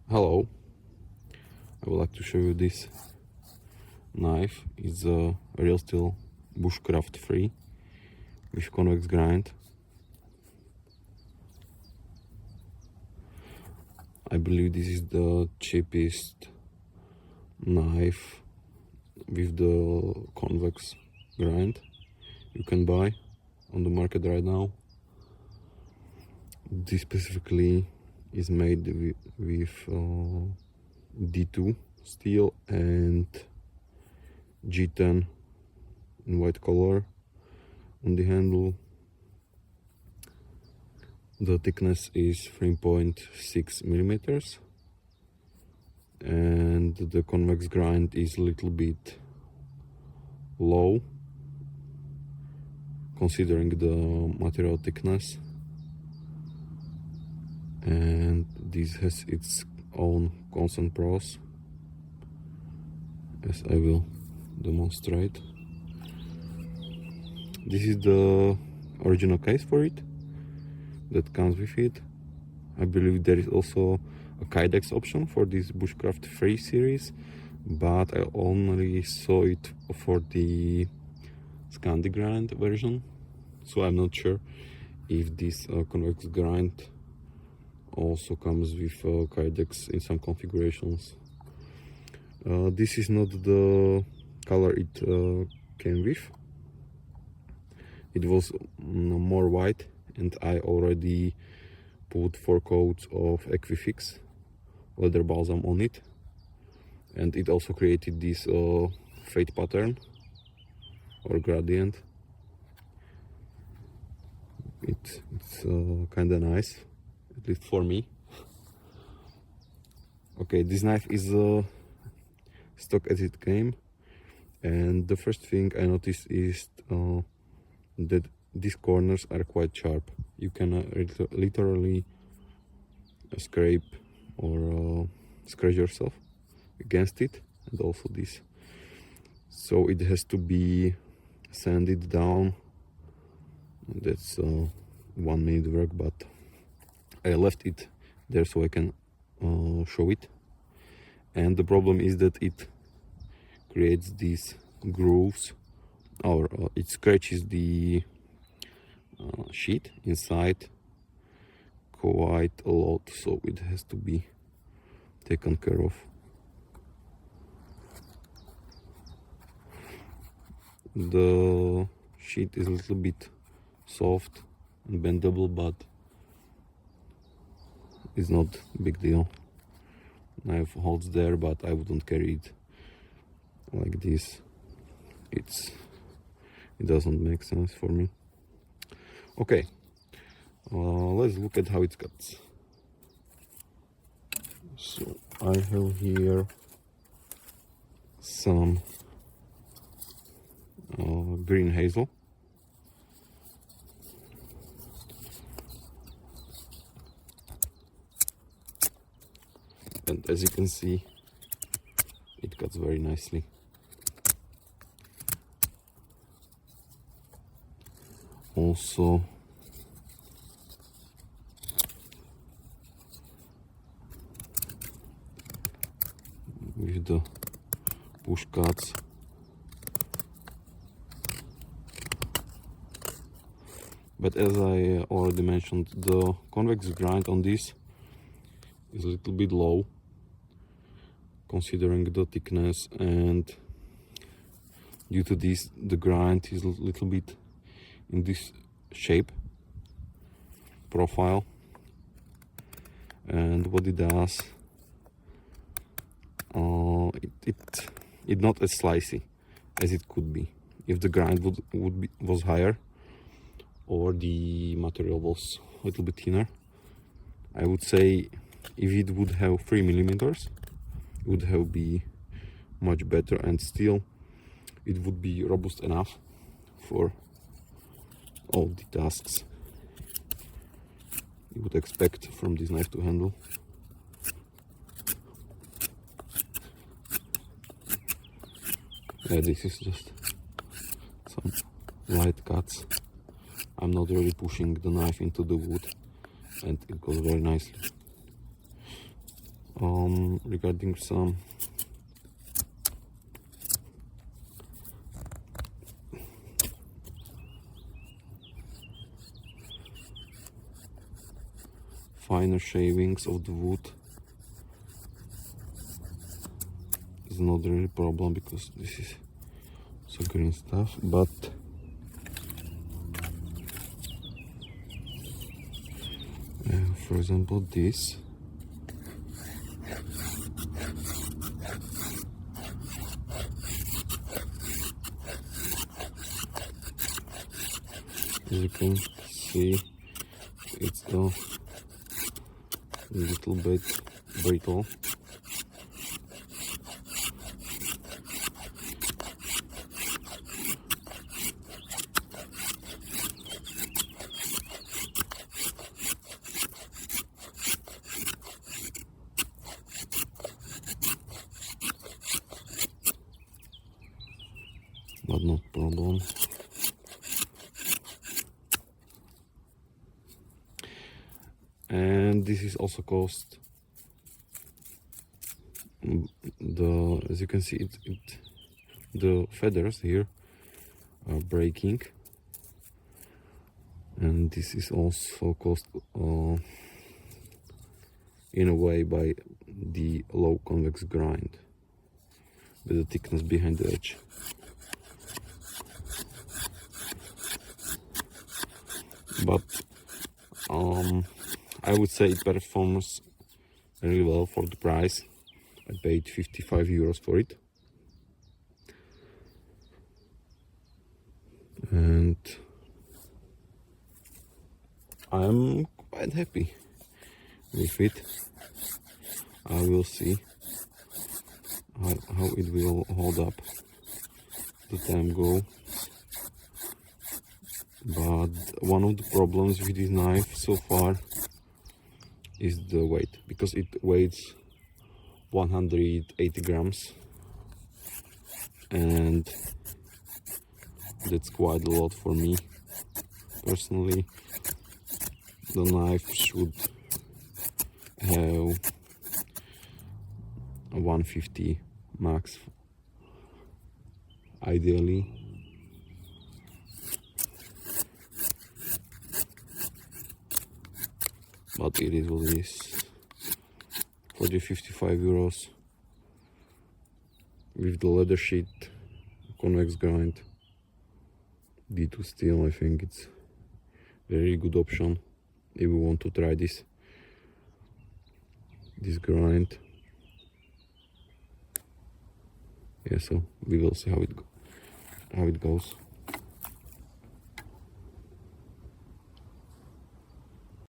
Hello, I would like to show you this knife. It's a real Steel Bushcraft III with convex grind. I believe this is the cheapest knife with the convex grind you can buy on the market right now. This specifically is made with D2 steel and G10 in white color on the handle. The thickness is 3.6 millimeters and the convex grind is a little bit low considering the material thickness, and this has its own cons and pros, as I will demonstrate. This is the original case for it that comes with it. I believe there is also a Kydex option for this Bushcraft III series, but I only saw it for the Scandi grind version, so I'm not sure if this convex grind also comes with Kydex in some configurations. This is not the color it came with. It was more white, and I already put 4 coats of Equifix leather balsam on it, and it also created this fade pattern or gradient. It's kind of nice, at least for me. Okay, this knife is stock as it came, and the first thing I noticed is that these corners are quite sharp. You can literally scrape or scratch yourself against it, and also this. So it has to be sanded down. That's 1 minute work, but I left it there so I can show it. And the problem is that it creates these grooves, or it scratches the sheath inside quite a lot, so it has to be taken care of. The sheath is a little bit soft and bendable, but it's not a big deal. Knife holds there, but I wouldn't carry it like this. It doesn't make sense for me. Okay, let's look at how it cuts. So I have here some green hazel. And as you can see, it cuts very nicely. Also, with the push cuts, but as I already mentioned, the convex grind on this is a little bit low considering the thickness, and due to this the grind is a little bit in this shape profile. And what it does, it's not as slicey as it could be if the grind was higher or the material was a little bit thinner. I would say if it would have 3 millimeters, it would have be much better, and still it would be robust enough for all the tasks you would expect from this knife to handle. Yeah, this is just some light cuts. I'm not really pushing the knife into the wood, and it goes very nicely. regarding some finer shavings of the wood is not really a problem because this is so green stuff, but for example this as you can see, it's a little bit brittle. But no problem. And this is also caused as you can see, the feathers here are breaking, and this is also caused in a way by the low convex grind with the thickness behind the edge. But I would say it performs really well for the price. I paid 55 euros for it, and I'm quite happy with it. I will see how it will hold up the time go. But one of the problems with this knife so far is the weight, because it weighs 180 grams, and that's quite a lot for me personally. The knife should have 150 max ideally. But it is what it is. For the 55 euros with the leather sheet, convex grind, D2 steel, I think it's a very good option if you want to try this grind. Yeah, so we will see how it goes.